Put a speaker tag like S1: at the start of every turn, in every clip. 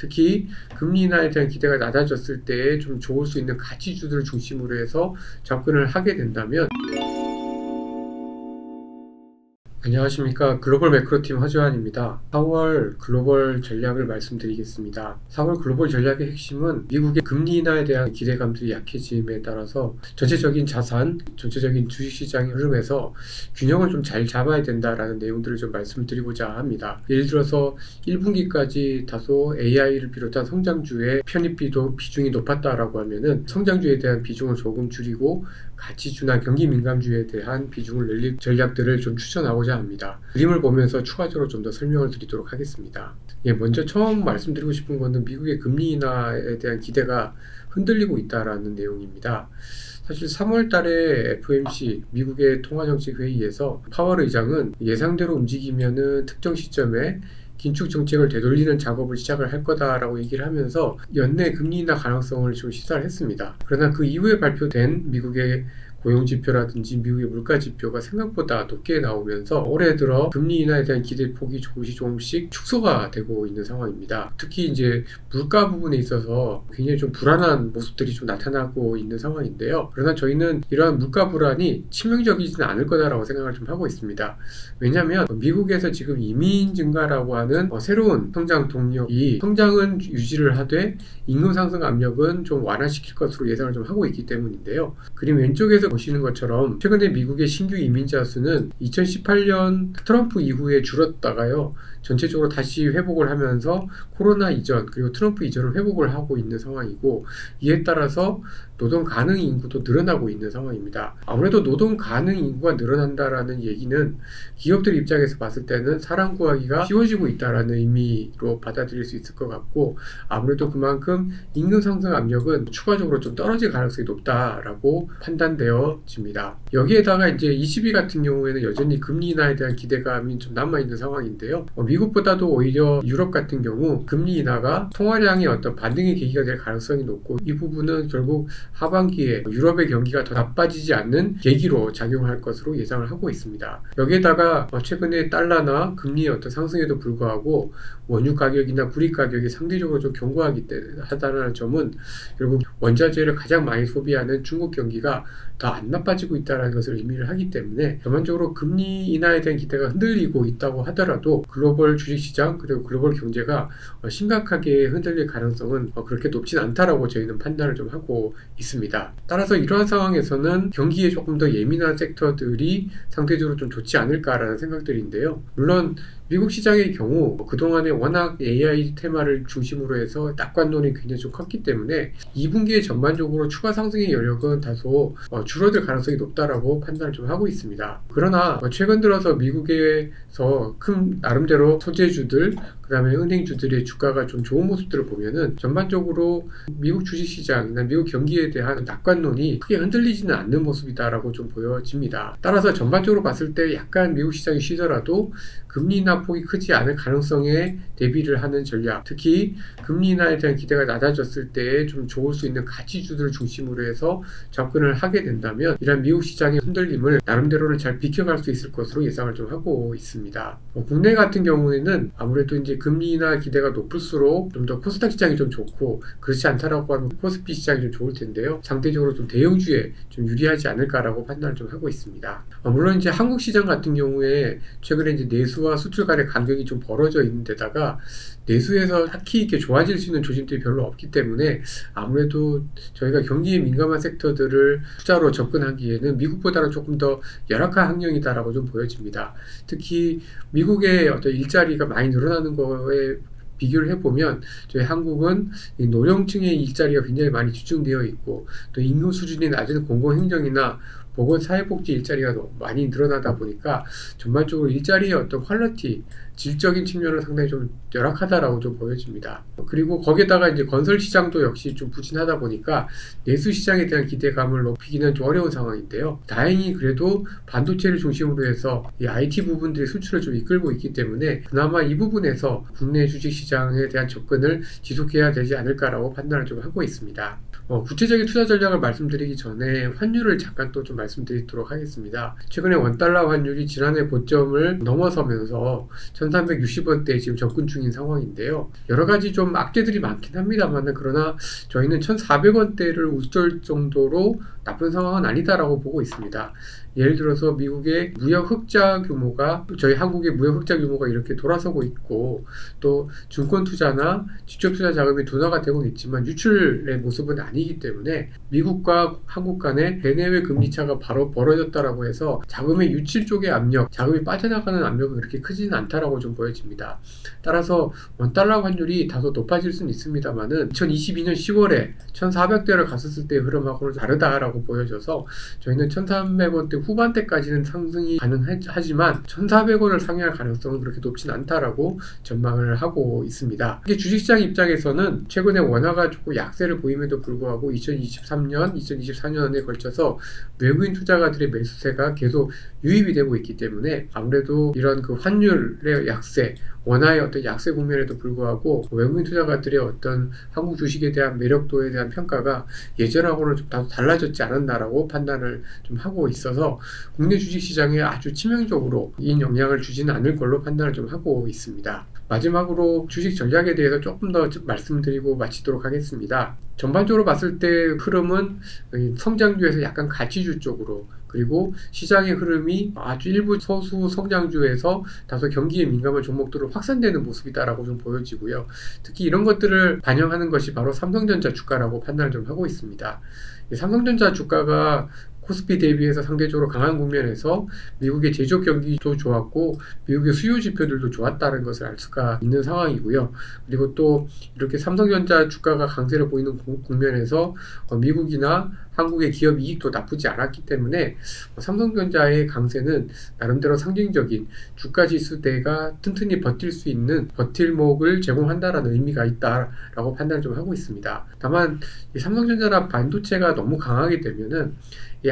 S1: 특히 금리 인하에 대한 기대가 낮아졌을 때 좀 좋을 수 있는 가치주들을 중심으로 해서 접근을 하게 된다면, 안녕하십니까. 글로벌 매크로팀 허주환입니다. 4월 글로벌 전략을 말씀드리겠습니다. 4월 글로벌 전략의 핵심은 미국의 금리 인하에 대한 기대감들이 약해짐에 따라서 전체적인 자산, 전체적인 주식시장의 흐름에서 균형을 좀 잘 잡아야 된다라는 내용들을 좀 말씀드리고자 합니다. 예를 들어서 1분기까지 다소 AI를 비롯한 성장주의 편입 비중이 높았다라고 하면은 성장주에 대한 비중을 조금 줄이고 가치주나 경기 민감주에 대한 비중을 늘릴 전략들을 좀 추천하고자 합니다. 그림을 보면서 추가적으로 좀 더 설명을 드리도록 하겠습니다. 먼저 처음 말씀드리고 싶은 것은 미국의 금리 인하에 대한 기대가 흔들리고 있다라는 내용입니다. 사실 3월 달에 FOMC 미국의 통화정책회의에서 파월 의장은 예상대로 움직이면은 특정 시점에 긴축 정책을 되돌리는 작업을 시작을 할 거다라고 얘기를 하면서 연내 금리 인하 가능성을 좀 시사를 했습니다. 그러나 그 이후에 발표된 미국의 고용지표라든지 미국의 물가지표가 생각보다 높게 나오면서 올해 들어 금리 인하에 대한 기대폭이 조금씩 축소가 되고 있는 상황입니다. 특히 이제 물가 부분에 있어서 굉장히 좀 불안한 모습들이 좀 나타나고 있는 상황인데요. 그러나 저희는 이러한 물가 불안이 치명적이지는 않을 거다라고 생각을 좀 하고 있습니다. 왜냐하면 미국에서 지금 이민 증가라고 하는 새로운 성장 동력이 성장은 유지를 하되 임금 상승 압력은 좀 완화시킬 것으로 예상을 좀 하고 있기 때문인데요. 그림 왼쪽에서 보시는 것처럼 최근에 미국의 신규 이민자 수는 2018년 트럼프 이후에 줄었다가요, 전체적으로 다시 회복을 하면서 코로나 이전 그리고 트럼프 이전을 회복을 하고 있는 상황이고, 이에 따라서 노동 가능 인구도 늘어나고 있는 상황입니다. 아무래도 노동 가능 인구가 늘어난다라는 얘기는 기업들 입장에서 봤을 때는 사람 구하기가 쉬워지고 있다라는 의미로 받아들일 수 있을 것 같고, 아무래도 그만큼 임금 상승 압력은 추가적으로 좀 떨어질 가능성이 높다라고 판단되어집니다. 여기에다가 이제 ECB 같은 경우에는 여전히 금리 인하에 대한 기대감이 좀 남아있는 상황인데요. 미국보다도 오히려 유럽 같은 경우 금리 인하가 통화량의 어떤 반등의 계기가 될 가능성이 높고, 이 부분은 결국 하반기에 유럽의 경기가 더 나빠지지 않는 계기로 작용할 것으로 예상을 하고 있습니다. 여기에다가 최근에 달러나 금리의 어떤 상승에도 불구하고 원유 가격이나 구리 가격이 상대적으로 좀 견고하다는 점은 결국 원자재를 가장 많이 소비하는 중국 경기가 더 안 나빠지고 있다는 것을 의미를 하기 때문에, 전반적으로 금리 인하에 대한 기대가 흔들리고 있다고 하더라도 글로벌 주식시장 그리고 글로벌 경제가 심각하게 흔들릴 가능성은 그렇게 높진 않다라고 저희는 판단을 좀 하고 있습니다. 따라서 이러한 상황에서는 경기에 조금 더 예민한 섹터들이 상대적으로 좀 좋지 않을까라는 생각들인데요. 물론 미국 시장의 경우 그동안에 워낙 AI 테마를 중심으로 해서 낙관론이 굉장히 좀 컸기 때문에 2분기에 전반적으로 추가 상승의 여력은 다소 줄어들 가능성이 높다라고 판단을 좀 하고 있습니다. 그러나 최근 들어서 미국에서 큰 나름대로 소재주들, 그 다음에 은행주들의 주가가 좀 좋은 모습들을 보면은 전반적으로 미국 주식시장이나 미국 경기에 대한 낙관론이 크게 흔들리지는 않는 모습이다라고 좀 보여집니다. 따라서 전반적으로 봤을 때 약간 미국 시장이 쉬더라도 금리 인하 폭이 크지 않을 가능성에 대비를 하는 전략, 특히 금리 인하에 대한 기대가 낮아졌을 때 좀 좋을 수 있는 가치주들을 중심으로 해서 접근을 하게 된다면 이런 미국 시장의 흔들림을 나름대로는 잘 비켜갈 수 있을 것으로 예상을 좀 하고 있습니다. 국내 같은 경우에는 아무래도 이제 금리 인하 기대가 높을수록 좀 더 코스닥 시장이 좀 좋고, 그렇지 않다라고 하면 코스피 시장이 좀 좋을 텐데요. 상대적으로 좀 대형주에 좀 유리하지 않을까라고 판단을 좀 하고 있습니다. 물론 이제 한국 시장 같은 경우에 최근에 이제 내수와 수출 간의 간격이 좀 벌어져 있는 데다가 내수에서 딱히 이렇게 좋아질 수 있는 조짐들이 별로 없기 때문에 아무래도 저희가 경기에 민감한 섹터들을 투자로 접근하기에는 미국보다는 조금 더 열악한 환경이다라고 좀 보여집니다. 특히 미국의 어떤 일자리가 많이 늘어나는 거에 비교를 해보면 저희 한국은 이 노령층의 일자리가 굉장히 많이 집중되어 있고, 또 임금 수준이 낮은 공공행정이나 보건사회복지 일자리가 많이 늘어나다 보니까 전반적으로 일자리의 어떤 퀄리티, 질적인 측면은 상당히 좀 열악하다라고 좀 보여집니다. 그리고 거기에다가 이제 건설 시장도 역시 좀 부진하다 보니까 내수 시장에 대한 기대감을 높이기는 좀 어려운 상황인데요. 다행히 그래도 반도체를 중심으로 해서 이 IT 부분들이 수출을 좀 이끌고 있기 때문에 그나마 이 부분에서 국내 주식 시장에 대한 접근을 지속해야 되지 않을까라고 판단을 좀 하고 있습니다. 구체적인 투자 전략을 말씀드리기 전에 환율을 잠깐 또 좀 말씀드리도록 하겠습니다. 최근에 원달러 환율이 지난해 고점을 넘어서면서 1360원대에 지금 접근 중인 상황인데요. 여러 가지 좀 악재들이 많긴 합니다만, 그러나 저희는 1400원대를 웃돌 정도로 나쁜 상황은 아니다라고 보고 있습니다. 예를 들어서 미국의 무역 흑자 규모가, 저희 한국의 무역 흑자 규모가 이렇게 돌아서고 있고, 또 증권 투자나 직접 투자 자금이 둔화가 되고 있지만 유출의 모습은 아니기 때문에 미국과 한국 간의 대내외 금리 차가 바로 벌어졌다라고 해서 자금의 유출 쪽의 압력, 자금이 빠져나가는 압력은 그렇게 크지는 않다라고 좀 보여집니다. 따라서 원달러 환율이 다소 높아질 수는 있습니다만은 2022년 10월에 1400대를 갔었을 때의 흐름하고는 다르다라고 보여져서 저희는 1300원대 후반대까지는 상승이 가능하지만 1400원을 상회할 가능성은 그렇게 높진 않다라고 전망을 하고 있습니다. 이게 주식시장 입장에서는 최근에 원화가 조금 약세를 보임에도 불구하고 2023년, 2024년에 걸쳐서 외국인 투자가들의 매수세가 계속 유입이 되고 있기 때문에 아무래도 이런 그 환율의 약세, 원화의 어떤 약세 국면에도 불구하고 외국인 투자가들의 어떤 한국 주식에 대한 매력도에 대한 평가가 예전하고는 좀 다소 달라졌지 않았나라고 판단을 좀 하고 있어서 국내 주식시장에 아주 치명적으로 이 영향을 주지는 않을 걸로 판단을 좀 하고 있습니다. 마지막으로 주식 전략에 대해서 조금 더 말씀드리고 마치도록 하겠습니다. 전반적으로 봤을 때 흐름은 성장주에서 약간 가치주 쪽으로, 그리고 시장의 흐름이 아주 일부 소수 성장주에서 다소 경기에 민감한 종목들로 확산되는 모습이다라고 좀 보여지고요. 특히 이런 것들을 반영하는 것이 바로 삼성전자 주가라고 판단을 좀 하고 있습니다. 삼성전자 주가가 코스피 대비해서 상대적으로 강한 국면에서 미국의 제조업 경기도 좋았고 미국의 수요 지표들도 좋았다는 것을 알 수가 있는 상황이고요. 그리고 또 이렇게 삼성전자 주가가 강세를 보이는 국면에서 미국이나 한국의 기업 이익도 나쁘지 않았기 때문에 삼성전자의 강세는 나름대로 상징적인 주가 지수대가 튼튼히 버틸 수 있는 버틸목을 제공한다라는 의미가 있다라고 판단을 좀 하고 있습니다. 다만 이 삼성전자나 반도체가 너무 강하게 되면은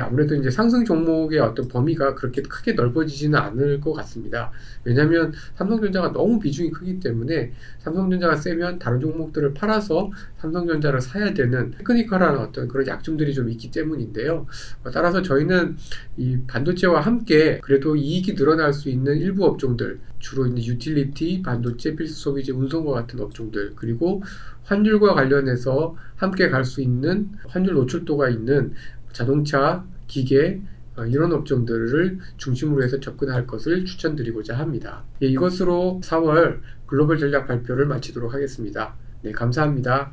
S1: 아무래도 이제 상승 종목의 어떤 범위가 그렇게 크게 넓어지지는 않을 것 같습니다. 왜냐하면 삼성전자가 너무 비중이 크기 때문에 삼성전자가 세면 다른 종목들을 팔아서 삼성전자를 사야 되는 테크니컬한 어떤 그런 약점들이 좀 있기 때문인데요. 따라서 저희는 이 반도체와 함께 그래도 이익이 늘어날 수 있는 일부 업종들, 주로 이제 유틸리티, 반도체, 필수 소비재, 운송과 같은 업종들, 그리고 환율과 관련해서 함께 갈 수 있는 환율 노출도가 있는 자동차, 기계, 이런 업종들을 중심으로 해서 접근할 것을 추천드리고자 합니다. 이것으로 4월 글로벌 전략 발표를 마치도록 하겠습니다. 네, 감사합니다.